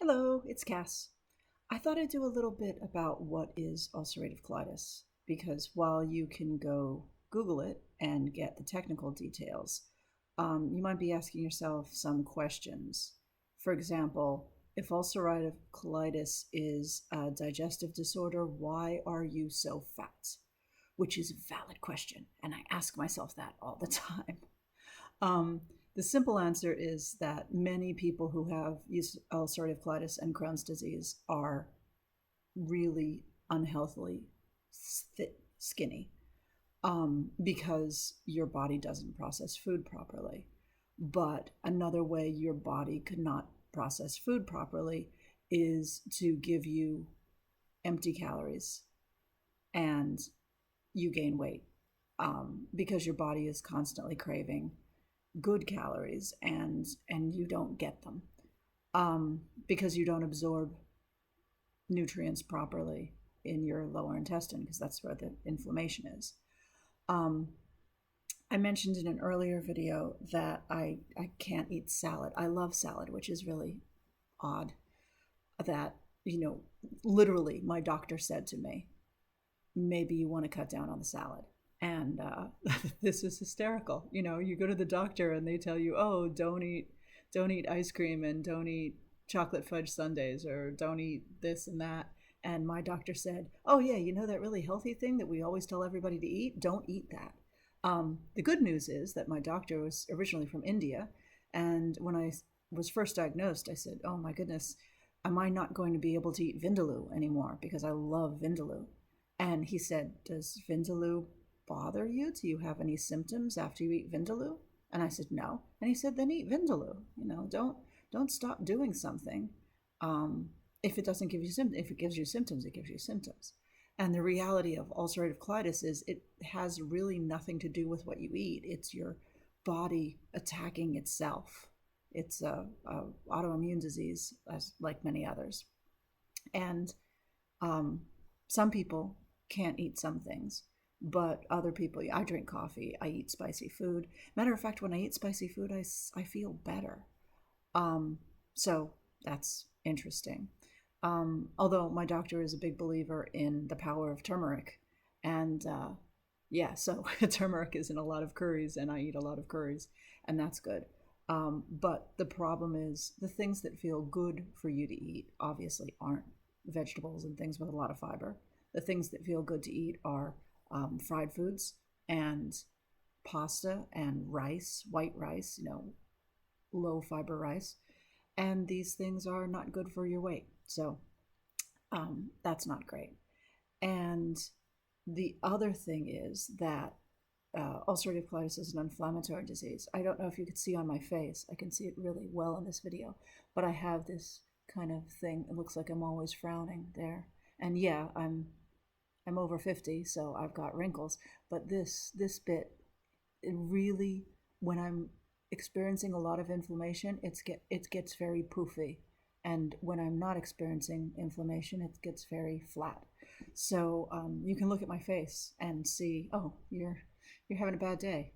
Hello, it's Cass. I thought I'd do a little bit about what is ulcerative colitis because while you can go Google it and get the technical details, you might be asking yourself some questions. For example, if ulcerative colitis is a digestive disorder, why are you so fat? Which is a valid question, and I ask myself that all the time. Um, the simple answer is that many people who have ulcerative colitis and Crohn's disease are really unhealthily skinny because your body doesn't process food properly. But another way your body could not process food properly is to give you empty calories and you gain weight because your body is constantly craving good calories and you don't get them because you don't absorb nutrients properly in your lower intestine because that's where the inflammation is. I mentioned in an earlier video that I can't eat salad. I love salad, which is really odd that, literally my doctor said to me, maybe you want to cut down on the salad. And this is hysterical. You go to the doctor and they tell you, oh, don't eat ice cream and don't eat chocolate fudge sundaes or don't eat this and that. And my doctor said, oh yeah, that really healthy thing that we always tell everybody to eat? Don't eat that. The good news is that my doctor was originally from India. And when I was first diagnosed, I said, oh my goodness, am I not going to be able to eat Vindaloo anymore? Because I love Vindaloo. And he said, does Vindaloo bother you? Do you have any symptoms after you eat Vindaloo? And I said, no. And he said, then eat Vindaloo. Don't stop doing something. If it doesn't give you symptoms, if it gives you symptoms, it gives you symptoms. And the reality of ulcerative colitis is it has really nothing to do with what you eat. It's your body attacking itself. It's a autoimmune disease, as like many others. And some people can't eat some things, but other people, I drink coffee, I eat spicy food. Matter of fact, when I eat spicy food, I feel better. So that's interesting. Although my doctor is a big believer in the power of turmeric. And yeah, so turmeric is in a lot of curries, and I eat a lot of curries, and that's good. But the problem is the things that feel good for you to eat obviously aren't vegetables and things with a lot of fiber. The things that feel good to eat are fried foods and pasta and rice, white rice, low fiber rice. And these things are not good for your weight. So that's not great. And the other thing is that ulcerative colitis is an inflammatory disease. I don't know if you could see on my face. I can see it really well in this video. But I have this kind of thing. It looks like I'm always frowning there. And yeah, I'm over 50, so I've got wrinkles. But this bit, it really, when I'm experiencing a lot of inflammation, it gets very poofy. And when I'm not experiencing inflammation, it gets very flat. So you can look at my face and see, oh, you're having a bad day,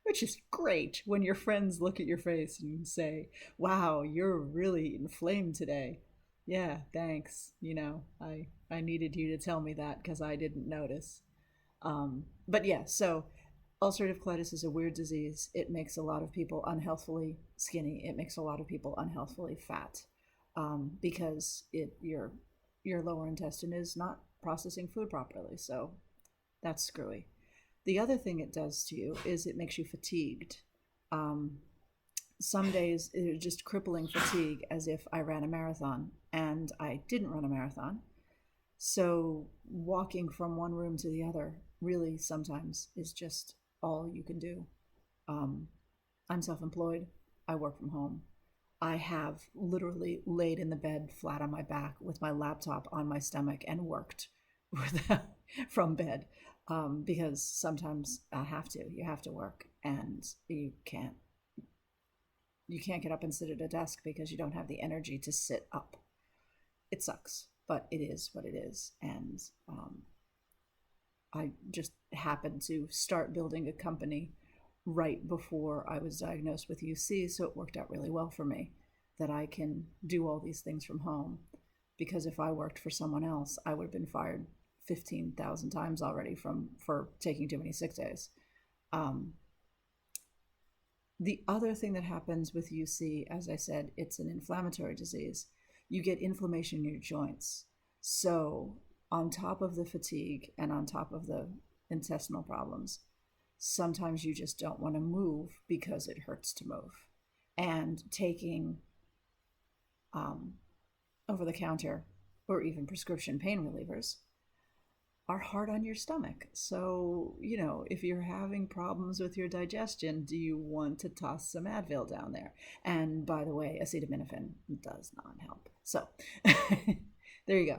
which is great when your friends look at your face and say, wow, you're really inflamed today. Yeah, thanks. I needed you to tell me that because I didn't notice. But yeah, so ulcerative colitis is a weird disease. It makes a lot of people unhealthfully skinny. It makes a lot of people unhealthfully fat because your lower intestine is not processing food properly. So that's screwy. The other thing it does to you is it makes you fatigued. Some days it's just crippling fatigue, as if I ran a marathon, and I didn't run a marathon. So walking from one room to the other really sometimes is just all you can do. I'm self-employed. I work from home. I have literally laid in the bed flat on my back with my laptop on my stomach and worked from bed because sometimes I have to. You have to work, and you can't get up and sit at a desk because you don't have the energy to sit up. It sucks, but it is what it is. And I just happened to start building a company right before I was diagnosed with UC, so it worked out really well for me. that I can do all these things from home, because if I worked for someone else, I would have been fired 15,000 times already for taking too many sick days. Um, the other thing that happens with UC, as I said, it's an inflammatory disease. You get inflammation in your joints. So, on top of the fatigue and on top of the intestinal problems, sometimes you just don't want to move because it hurts to move. And taking over the counter or even prescription pain relievers are hard on your stomach. So, if you're having problems with your digestion, do you want to toss some Advil down there? And by the way, acetaminophen does not help. So, there you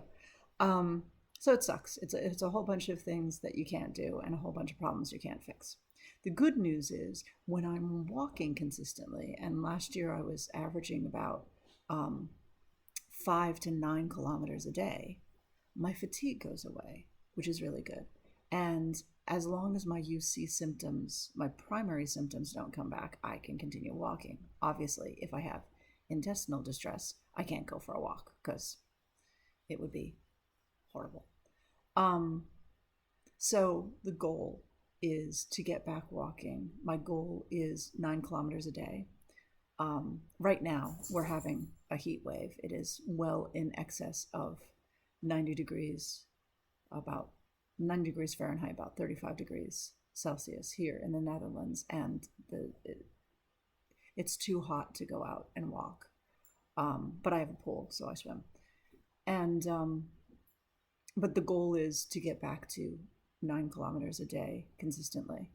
go. So it sucks. It's a whole bunch of things that you can't do and a whole bunch of problems you can't fix. The good news is when I'm walking consistently, and last year I was averaging about 5 to 9 kilometers a day, my fatigue goes away, which is really good. And as long as my UC symptoms, my primary symptoms, don't come back, I can continue walking. Obviously, if I have intestinal distress, I can't go for a walk because it would be horrible. So the goal is to get back walking. My goal is 9 kilometers a day. Right now, we're having a heat wave. It is well in excess of 90 degrees, about 90 degrees Fahrenheit, about 35 degrees Celsius here in the Netherlands, and it's too hot to go out and walk. But I have a pool, so I swim. And but the goal is to get back to 9 kilometers a day consistently,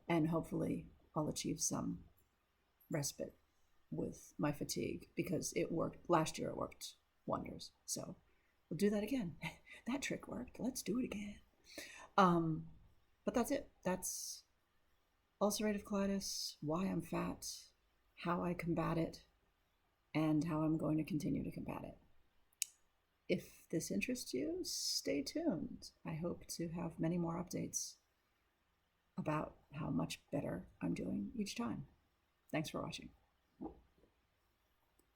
and hopefully I'll achieve some respite with my fatigue, because it worked last year. It worked wonders. So we'll do that again. That trick worked. Let's do it again. But that's it. That's ulcerative colitis, why I'm fat, how I combat it, and how I'm going to continue to combat it. If this interests you, stay tuned. I hope to have many more updates about how much better I'm doing each time. Thanks for watching.